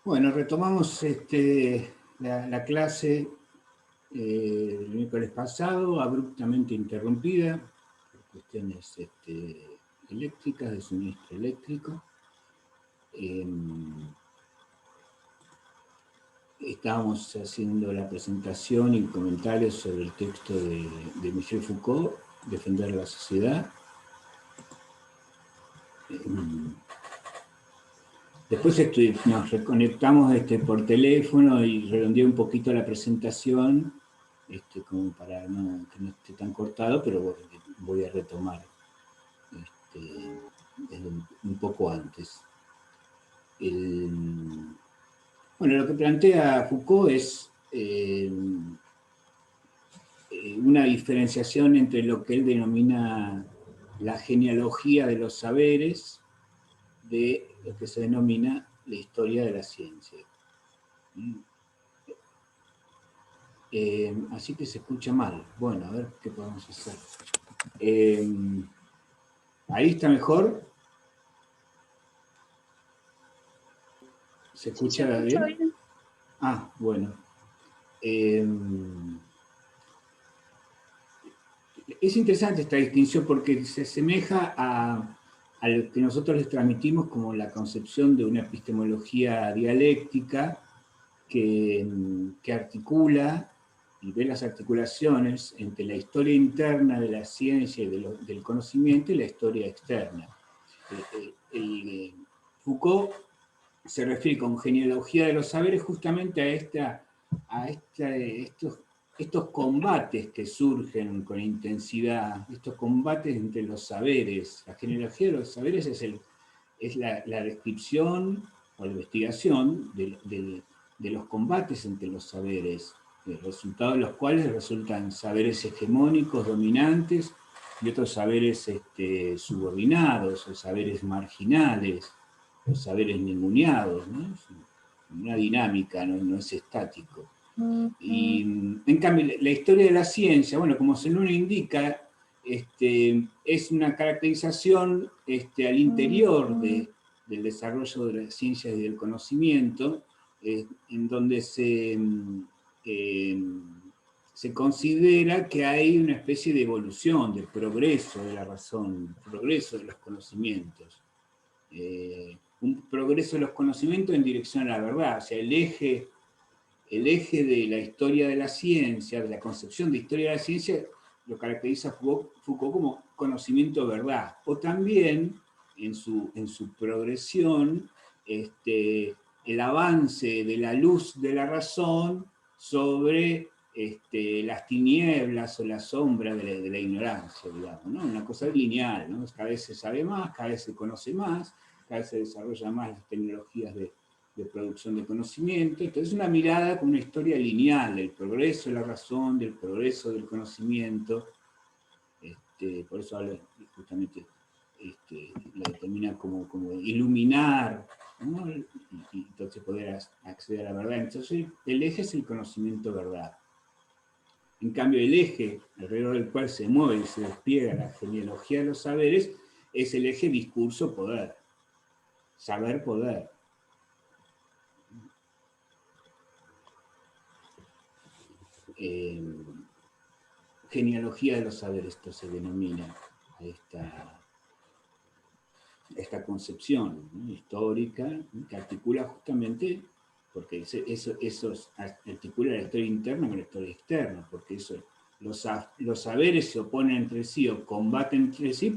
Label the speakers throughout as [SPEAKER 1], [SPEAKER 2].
[SPEAKER 1] Bueno, retomamos la clase el miércoles pasado, abruptamente interrumpida por cuestiones eléctricas, de suministro eléctrico. Estábamos haciendo la presentación y comentarios sobre el texto de Michel Foucault, Defender la sociedad. Después nos reconectamos por teléfono y redondeé un poquito la presentación, como para que no esté tan cortado, pero voy a retomar un poco antes. Bueno, lo que plantea Foucault es una diferenciación entre lo que él denomina la genealogía de los saberes de lo que se denomina la historia de la ciencia. Así que se escucha mal. Bueno, a ver qué podemos hacer. ¿Ahí está mejor? ¿Se escucha bien? Ah, bueno. Es interesante esta distinción porque se asemeja a lo que nosotros les transmitimos como la concepción de una epistemología dialéctica que articula y ve las articulaciones entre la historia interna de la ciencia y del conocimiento y la historia externa. Foucault se refiere con genealogía de los saberes justamente a estos combates que surgen con intensidad, estos combates entre los saberes. La genealogía de los saberes es la descripción o la investigación de los combates entre los saberes, el resultado de los cuales resultan saberes hegemónicos, dominantes, y otros saberes subordinados, o saberes marginales, o saberes ninguneados, ¿no? Una dinámica, no es estático. Y en cambio, la historia de la ciencia, bueno, como su nombre indica, es una caracterización al interior del desarrollo de las ciencias y del conocimiento, en donde se considera que hay una especie de evolución, de progreso de la razón, progreso de los conocimientos. Un progreso de los conocimientos en dirección a la verdad, o sea, el eje de la historia de la ciencia, de la concepción de historia de la ciencia, lo caracteriza Foucault como conocimiento-verdad, o también en su progresión, el avance de la luz de la razón sobre las tinieblas o la sombra de la ignorancia, digamos, ¿no? Una cosa lineal, ¿no? Cada vez se sabe más, cada vez se conoce más, cada vez se desarrollan más las tecnologías de producción de conocimiento. Entonces, una mirada con una historia lineal del progreso de la razón, del progreso del conocimiento. Por eso habla justamente, la determina como iluminar, ¿no? Y entonces poder acceder a la verdad. Entonces, el eje es el conocimiento-verdad. En cambio, el eje alrededor del cual se mueve y se despliega la genealogía de los saberes es el eje discurso-poder. Saber-poder. Genealogía de los saberes, esto se denomina a esta concepción, ¿no? Histórica, ¿no? Que articula justamente, porque eso articula la historia interna con la historia externa, porque los saberes se oponen entre sí o combaten entre sí,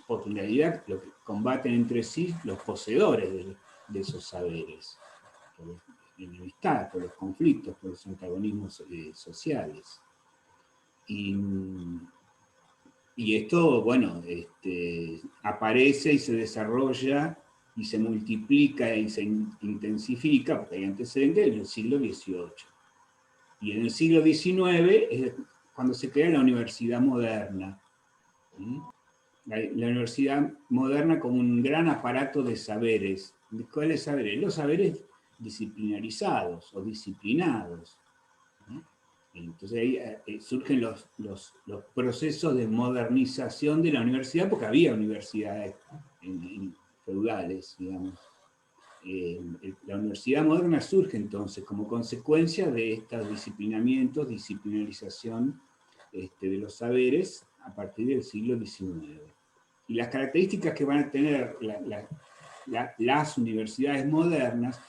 [SPEAKER 1] porque en realidad lo que combaten entre sí los poseedores de esos saberes, por la enemistad, por los conflictos, por los antagonismos sociales. Y esto, bueno, aparece y se desarrolla y se multiplica y se intensifica, porque hay antecedentes, en el siglo XVIII. Y en el siglo XIX es cuando se crea la universidad moderna. La universidad moderna como un gran aparato de saberes. ¿Cuáles saberes? Los saberes disciplinarizados o disciplinados. Entonces ahí surgen los procesos de modernización de la universidad, porque había universidades feudales, digamos. La universidad moderna surge entonces como consecuencia de estos disciplinamientos, disciplinarización de los saberes a partir del siglo XIX. Y las características que van a tener las universidades modernas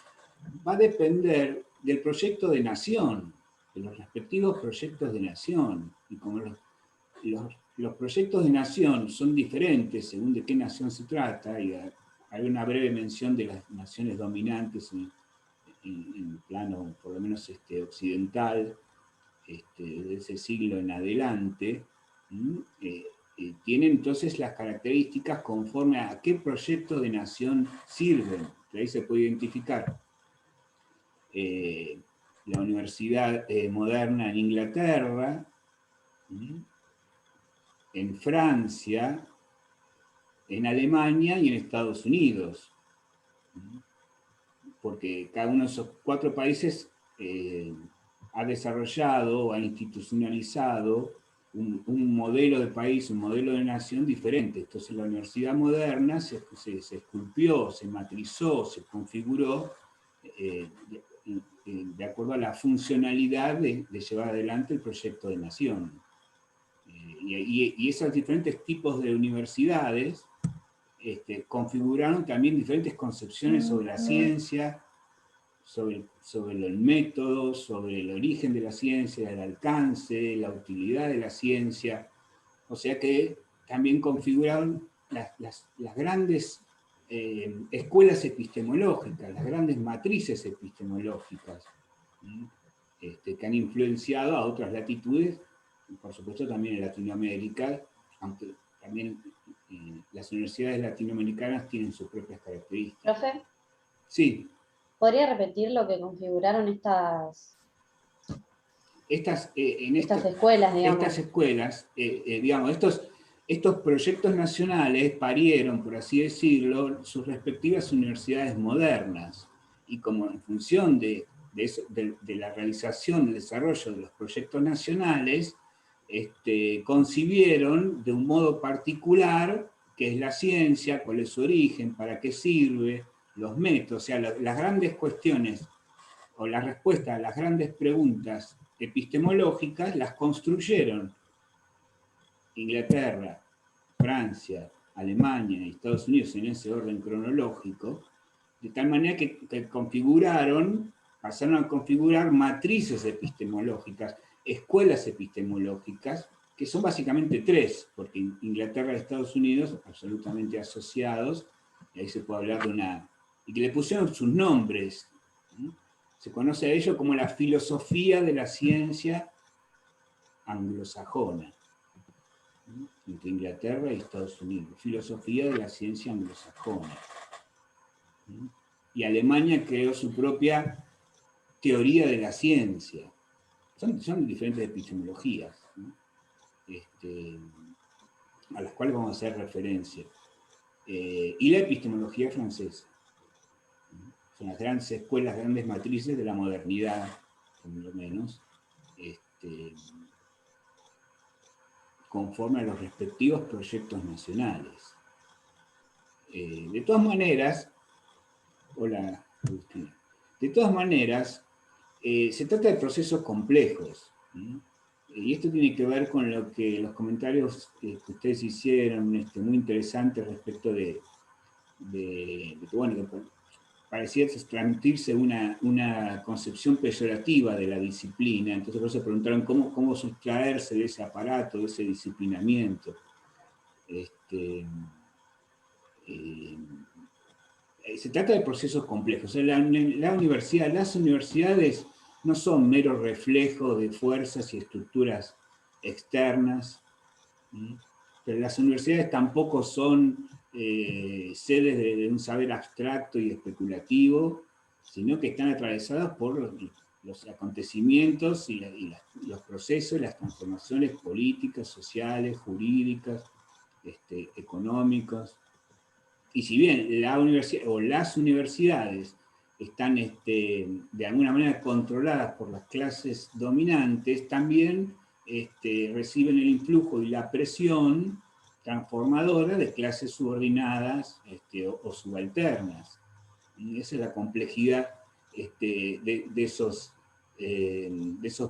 [SPEAKER 1] va a depender del proyecto de nación, de los respectivos proyectos de nación. Y como los proyectos de nación son diferentes según de qué nación se trata, y hay una breve mención de las naciones dominantes en plano, por lo menos occidental, de ese siglo en adelante, tienen entonces las características conforme a qué proyecto de nación sirven. Ahí se puede identificar la universidad moderna en Inglaterra, en Francia, en Alemania y en Estados Unidos. Porque cada uno de esos 4 países ha desarrollado o ha institucionalizado un modelo de país, un modelo de nación diferente. Entonces la universidad moderna se esculpió, se matrizó, se configuró de acuerdo a la funcionalidad de llevar adelante el proyecto de nación. Y esos diferentes tipos de universidades configuraron también diferentes concepciones sobre la ciencia, sobre el método, sobre el origen de la ciencia, el alcance, la utilidad de la ciencia. O sea que también configuraron las grandes escuelas epistemológicas, las grandes matrices epistemológicas, que han influenciado a otras latitudes, y por supuesto también en Latinoamérica, aunque también las universidades latinoamericanas tienen sus propias características.
[SPEAKER 2] ¿Profe?
[SPEAKER 1] Sí.
[SPEAKER 2] ¿Podría repetir lo que configuraron estas escuelas, digamos?
[SPEAKER 1] Estas escuelas, digamos, estos proyectos nacionales parieron, por así decirlo, sus respectivas universidades modernas. Y como en función de la realización, el desarrollo de los proyectos nacionales, concibieron de un modo particular qué es la ciencia, cuál es su origen, para qué sirve, los métodos, o sea, las grandes cuestiones o la respuesta a las grandes preguntas epistemológicas las construyeron Inglaterra, Francia, Alemania y Estados Unidos en ese orden cronológico, de tal manera que pasaron a configurar matrices epistemológicas, escuelas epistemológicas, que son básicamente 3, porque Inglaterra y Estados Unidos absolutamente asociados, y ahí se puede hablar de una... y que le pusieron sus nombres. Se conoce a ello como la filosofía de la ciencia anglosajona, entre Inglaterra y Estados Unidos. Filosofía de la ciencia anglosajona. Y Alemania creó su propia teoría de la ciencia. Son diferentes epistemologías, ¿no? A las cuales vamos a hacer referencia. Y la epistemología francesa. Son las grandes escuelas, grandes matrices de la modernidad, por lo menos, conforme a los respectivos proyectos nacionales. De todas maneras, hola Agustina, de todas maneras, se trata de procesos complejos, ¿sí? Y esto tiene que ver con lo que los comentarios que ustedes hicieron, muy interesantes respecto de bueno, que parecía transmitirse una concepción peyorativa de la disciplina. Entonces por eso preguntaron cómo sustraerse de ese aparato, de ese disciplinamiento. Se trata de procesos complejos. O sea, las universidades no son meros reflejos de fuerzas y estructuras externas, pero las universidades tampoco son sedes de un saber abstracto y especulativo, sino que están atravesadas por los acontecimientos y los procesos, las transformaciones políticas, sociales, jurídicas, económicas. Y si bien la universidad o las universidades están de alguna manera controladas por las clases dominantes, también reciben el influjo y la presión transformadora de clases subordinadas o subalternas. Y esa es la complejidad de esos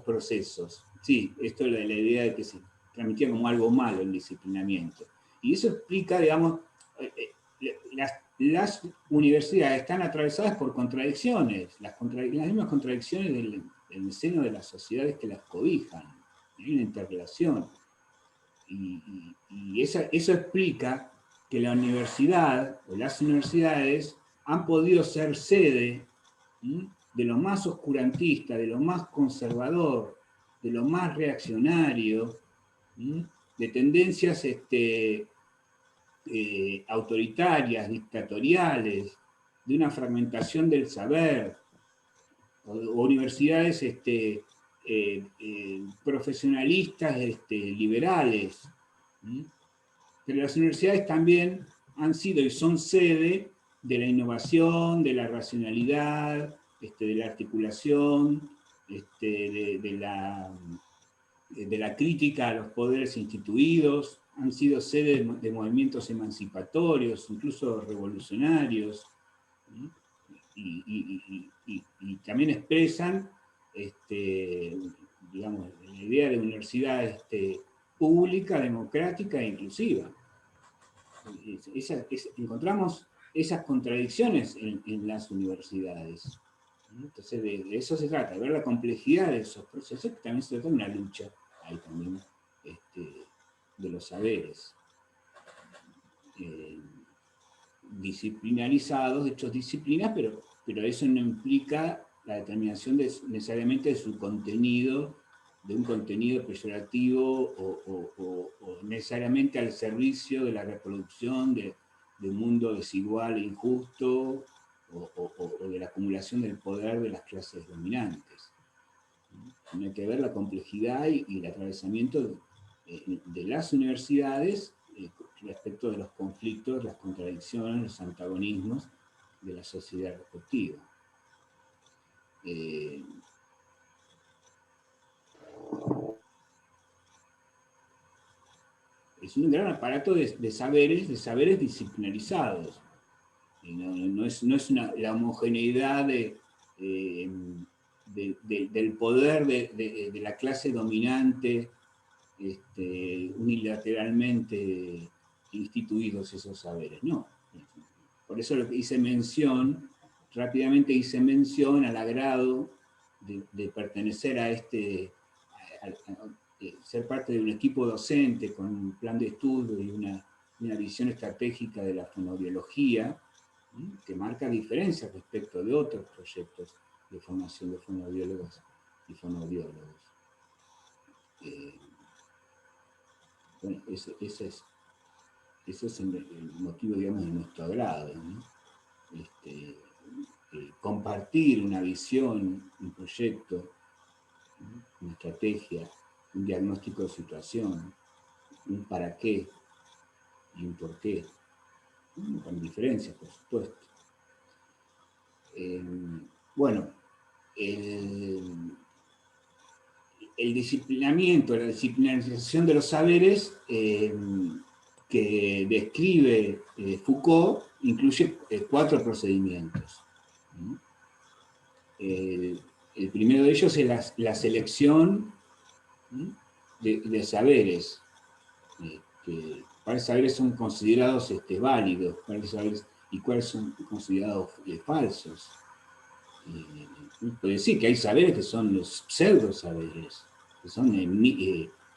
[SPEAKER 1] procesos. Sí, esto es la idea de que se transmitía como algo malo el disciplinamiento. Y eso explica, digamos, las universidades están atravesadas por contradicciones, las mismas contradicciones del seno de las sociedades que las cobijan. Hay una interrelación. Y eso explica que la universidad o las universidades han podido ser sede de lo más oscurantista, de lo más conservador, de lo más reaccionario, de tendencias autoritarias, dictatoriales, de una fragmentación del saber, o universidades profesionalistas liberales. Pero las universidades también han sido y son sede de la innovación, de la racionalidad, de la articulación, de la crítica a los poderes instituidos, han sido sede de movimientos emancipatorios, incluso revolucionarios, y también expresan, digamos, la idea de universidad pública, democrática e inclusiva. Encontramos esas contradicciones en las universidades. Entonces, de eso se trata, de ver la complejidad de esos procesos, que también se trata de una lucha, ahí también, de los saberes. Disciplinarizados, hechos disciplinas, pero eso no implica la determinación necesariamente de su contenido, de un contenido peyorativo o necesariamente al servicio de la reproducción de un mundo desigual e injusto o de la acumulación del poder de las clases dominantes. Tiene que ver la complejidad y el atravesamiento de las universidades respecto de los conflictos, las contradicciones, los antagonismos de la sociedad respectiva. Es un gran aparato de saberes disciplinarizados. No es la homogeneidad del poder de la clase dominante unilateralmente instituidos esos saberes, no. Por eso lo que rápidamente hice mención al agrado de pertenecer a ser parte de un equipo docente con un plan de estudio y una visión estratégica de la fonoaudiología, que marca diferencias respecto de otros proyectos de formación de fonoaudiólogos y fonoaudiólogos. Bueno, ese es el motivo, digamos, de nuestro agrado, ¿no? Compartir una visión, un proyecto, una estrategia, un diagnóstico de situación, un para qué y un por qué, con diferencias, por supuesto. Bueno, el disciplinamiento, la disciplinarización de los saberes que describe Foucault incluye 4 procedimientos. El primero de ellos es la selección de saberes. ¿Cuáles saberes son considerados válidos? ¿Y cuáles son considerados falsos? Puede decir que hay saberes que son los pseudo saberes, que son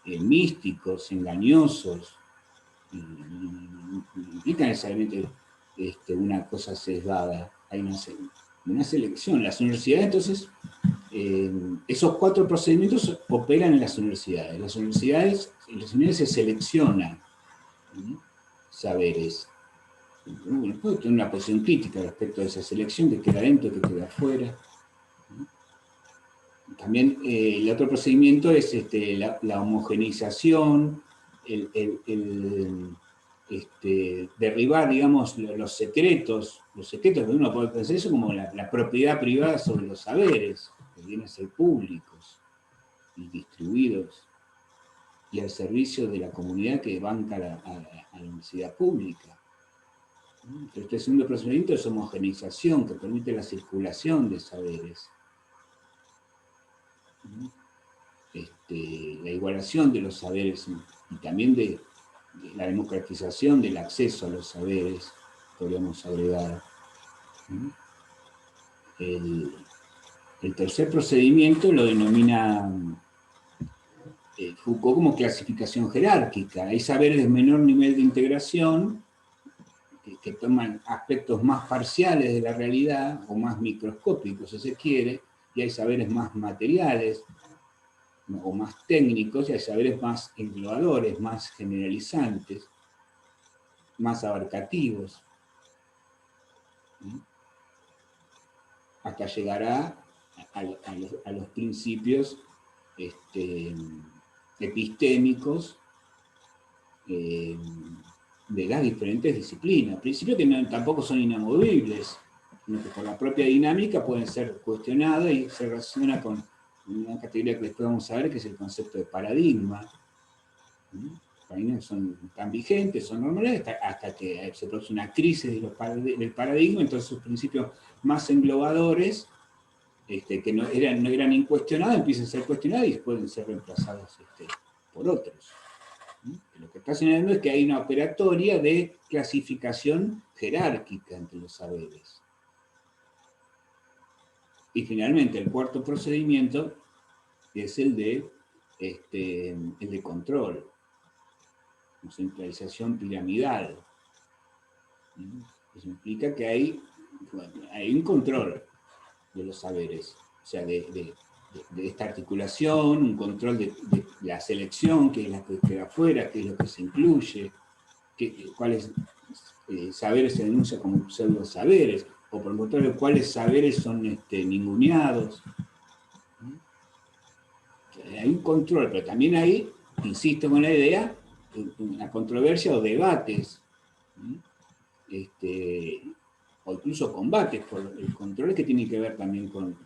[SPEAKER 1] místicos, engañosos, no implican necesariamente una cosa sesgada. Hay una selección. Las universidades, entonces, esos 4 procedimientos operan en las universidades. En las universidades se seleccionan saberes. Bueno, puede tener una posición crítica respecto a esa selección, que queda dentro, que queda afuera. También el otro procedimiento es la homogeneización, derribar, digamos, los secretos que uno puede pensar eso como la propiedad privada sobre los saberes, que vienen a ser públicos y distribuidos y al servicio de la comunidad que banca a la universidad pública. Este segundo procedimiento es homogeneización, que permite la circulación de saberes. La igualación de los saberes y también de la democratización del acceso a los saberes, podríamos agregar. El tercer procedimiento lo denomina Foucault como clasificación jerárquica. Hay saberes de menor nivel de integración que toman aspectos más parciales de la realidad o más microscópicos, si se quiere, y hay saberes más materiales o más técnicos, y hay saberes más englobadores, más generalizantes, más abarcativos, hasta llegar a los principios epistémicos de las diferentes disciplinas. Principios que tampoco son inamovibles, sino que por la propia dinámica pueden ser cuestionados y se relaciona con una categoría que después vamos a ver, que es el concepto de paradigma. Los paradigmas son tan vigentes, son normales, hasta que se produce una crisis del paradigma, entonces sus principios más englobadores, que no eran incuestionados, empiezan a ser cuestionados y después pueden ser reemplazados por otros. Lo que está señalando es que hay una operatoria de clasificación jerárquica entre los saberes. Y finalmente, el cuarto procedimiento es el de control, centralización piramidal. Eso implica que hay un control de los saberes, o sea, de esta articulación, un control de la selección, qué es la que queda afuera, qué es lo que se incluye, cuáles saberes se denuncian como pseudo saberes, o por el contrario, cuáles saberes son ninguneados. Hay un control, pero también hay, insisto con la idea, una controversia o debates, o incluso combates por el control que tienen que ver también con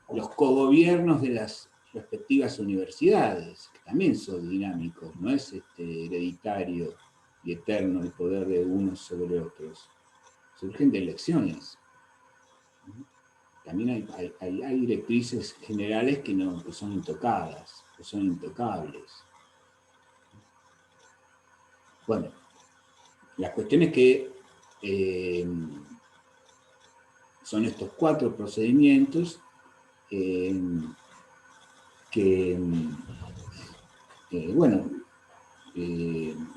[SPEAKER 1] los cogobiernos de las respectivas universidades, que también son dinámicos, no es hereditario y eterno el poder de unos sobre otros. Surgen de elecciones. También hay directrices generales que son intocadas, que son intocables. Bueno, la cuestión es que son estos 4 procedimientos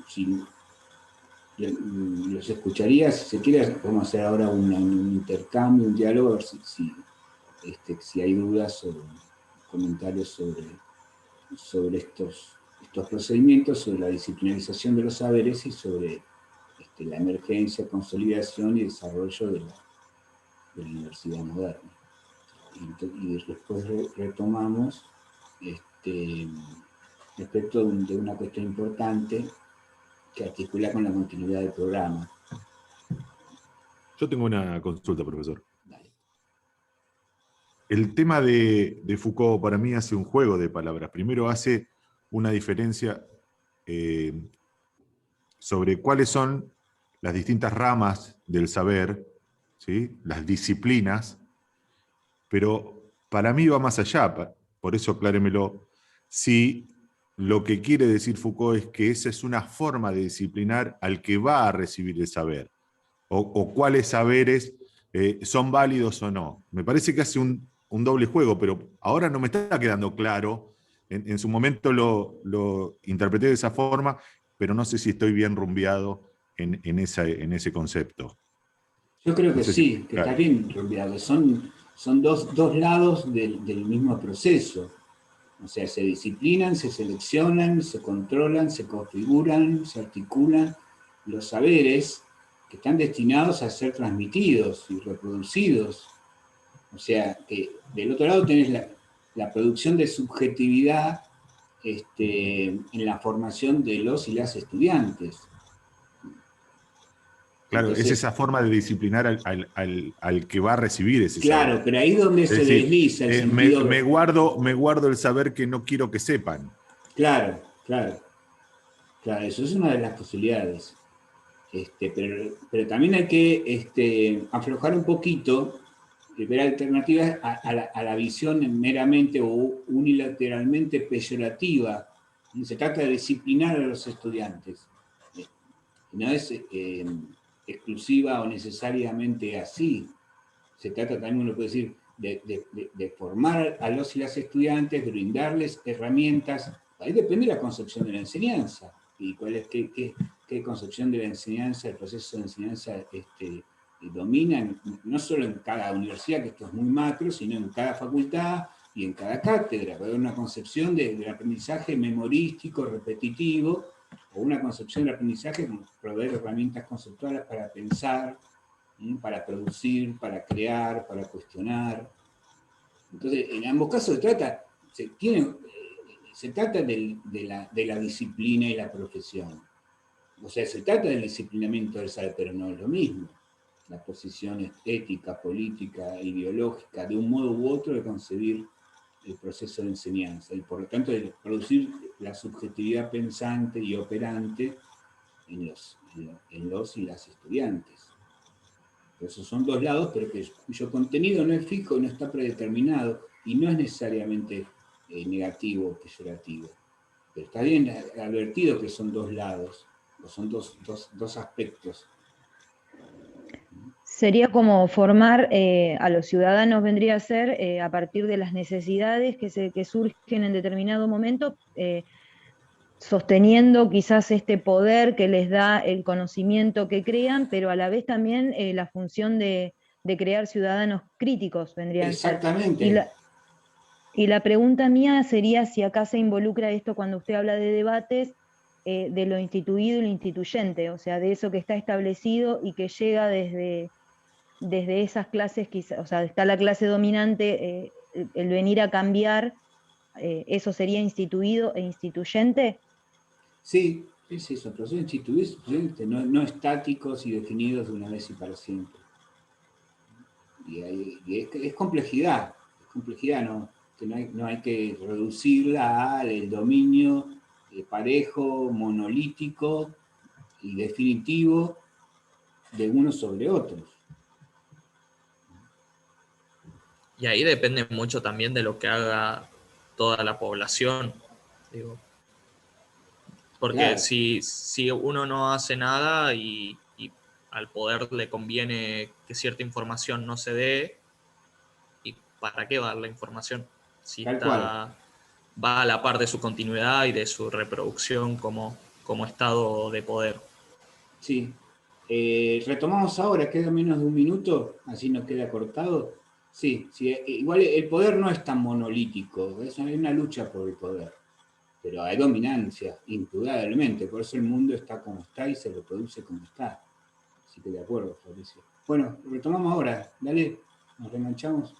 [SPEAKER 1] si los escucharía, si se quiere, podemos hacer ahora un intercambio, un diálogo, a ver si hay dudas o comentarios sobre estos procedimientos, sobre la disciplinarización de los saberes y sobre la emergencia, consolidación y desarrollo de la universidad moderna. Y después retomamos respecto de una cuestión importante que articula con la continuidad del programa.
[SPEAKER 3] Yo tengo una consulta, profesor.
[SPEAKER 1] Dale.
[SPEAKER 3] El tema de Foucault para mí hace un juego de palabras. Primero hace una diferencia sobre cuáles son las distintas ramas del saber, ¿sí? Las disciplinas, pero para mí va más allá, por eso acláremelo. Si lo que quiere decir Foucault es que esa es una forma de disciplinar al que va a recibir el saber, o cuáles saberes son válidos o no. Me parece que hace un doble juego, pero ahora no me está quedando claro. En su momento lo interpreté de esa forma, pero no sé si estoy bien rumbeado en ese concepto.
[SPEAKER 1] Yo creo que
[SPEAKER 3] No sé
[SPEAKER 1] sí, que está bien rumbeado. Son dos lados del mismo proceso. O sea, se disciplinan, se seleccionan, se controlan, se configuran, se articulan los saberes que están destinados a ser transmitidos y reproducidos. O sea, que del otro lado tenés la producción de subjetividad en la formación de los y las estudiantes.
[SPEAKER 3] Claro,
[SPEAKER 1] Entonces,
[SPEAKER 3] es esa forma de disciplinar al que va a recibir ese saber.
[SPEAKER 1] Claro, pero ahí es donde se desliza el sentido.
[SPEAKER 3] Me guardo el saber que no quiero que sepan.
[SPEAKER 1] Claro, claro, claro, eso es una de las posibilidades. Pero también hay que aflojar un poquito, ver alternativas a la visión meramente o unilateralmente peyorativa. Se trata de disciplinar a los estudiantes. No es exclusiva o necesariamente así. Se trata también, uno puede decir, de formar a los y las estudiantes, de brindarles herramientas. Ahí depende de la concepción de la enseñanza y cuál es qué concepción de la enseñanza, el proceso de enseñanza domina, no solo en cada universidad, que esto es muy macro, sino en cada facultad y en cada cátedra. Puede haber una concepción del aprendizaje memorístico, repetitivo, o una concepción del aprendizaje como proveer herramientas conceptuales para pensar, para producir, para crear, para cuestionar. Entonces, en ambos casos se trata de la disciplina y la profesión. O sea, se trata del disciplinamiento del saber, pero no es lo mismo. La posición ética, política, ideológica, de un modo u otro de concebir el proceso de enseñanza y por lo tanto de producir la subjetividad pensante y operante en los y las estudiantes. Esos son dos lados, pero cuyo contenido no es fijo y no está predeterminado y no es necesariamente negativo o peyorativo. Pero está bien advertido que son dos lados, o son dos aspectos.
[SPEAKER 4] Sería como formar a los ciudadanos, vendría a ser a partir de las necesidades que surgen en determinado momento, sosteniendo quizás este poder que les da el conocimiento que crean, pero a la vez también la función de crear ciudadanos críticos vendrían a ser.
[SPEAKER 1] Exactamente.
[SPEAKER 4] Y la pregunta mía sería si acá se involucra esto cuando usted habla de debates, de lo instituido y lo instituyente, o sea, de eso que está establecido y que llega desde esas clases, o sea, está la clase dominante, el venir a cambiar, ¿eso sería instituido e instituyente?
[SPEAKER 1] Sí, son procesos instituidos, no estáticos y definidos de una vez y para siempre. Y es complejidad, ¿no? Que no hay que reducirla al dominio parejo, monolítico y definitivo de unos sobre otros.
[SPEAKER 5] Y ahí depende mucho también de lo que haga toda la población, digo. Porque
[SPEAKER 1] Claro.
[SPEAKER 5] si uno no hace nada y al poder le conviene que cierta información no se dé, ¿y para qué va a dar la información? Si va a la par de su continuidad y de su reproducción como estado de poder.
[SPEAKER 1] Sí. Retomamos ahora, queda menos de un minuto, así no queda cortado. Sí, igual el poder no es tan monolítico, hay una lucha por el poder, pero hay dominancia, indudablemente, por eso el mundo está como está y se reproduce como está. Así que de acuerdo, Fabricio. Bueno, retomamos ahora, dale, nos reenganchamos.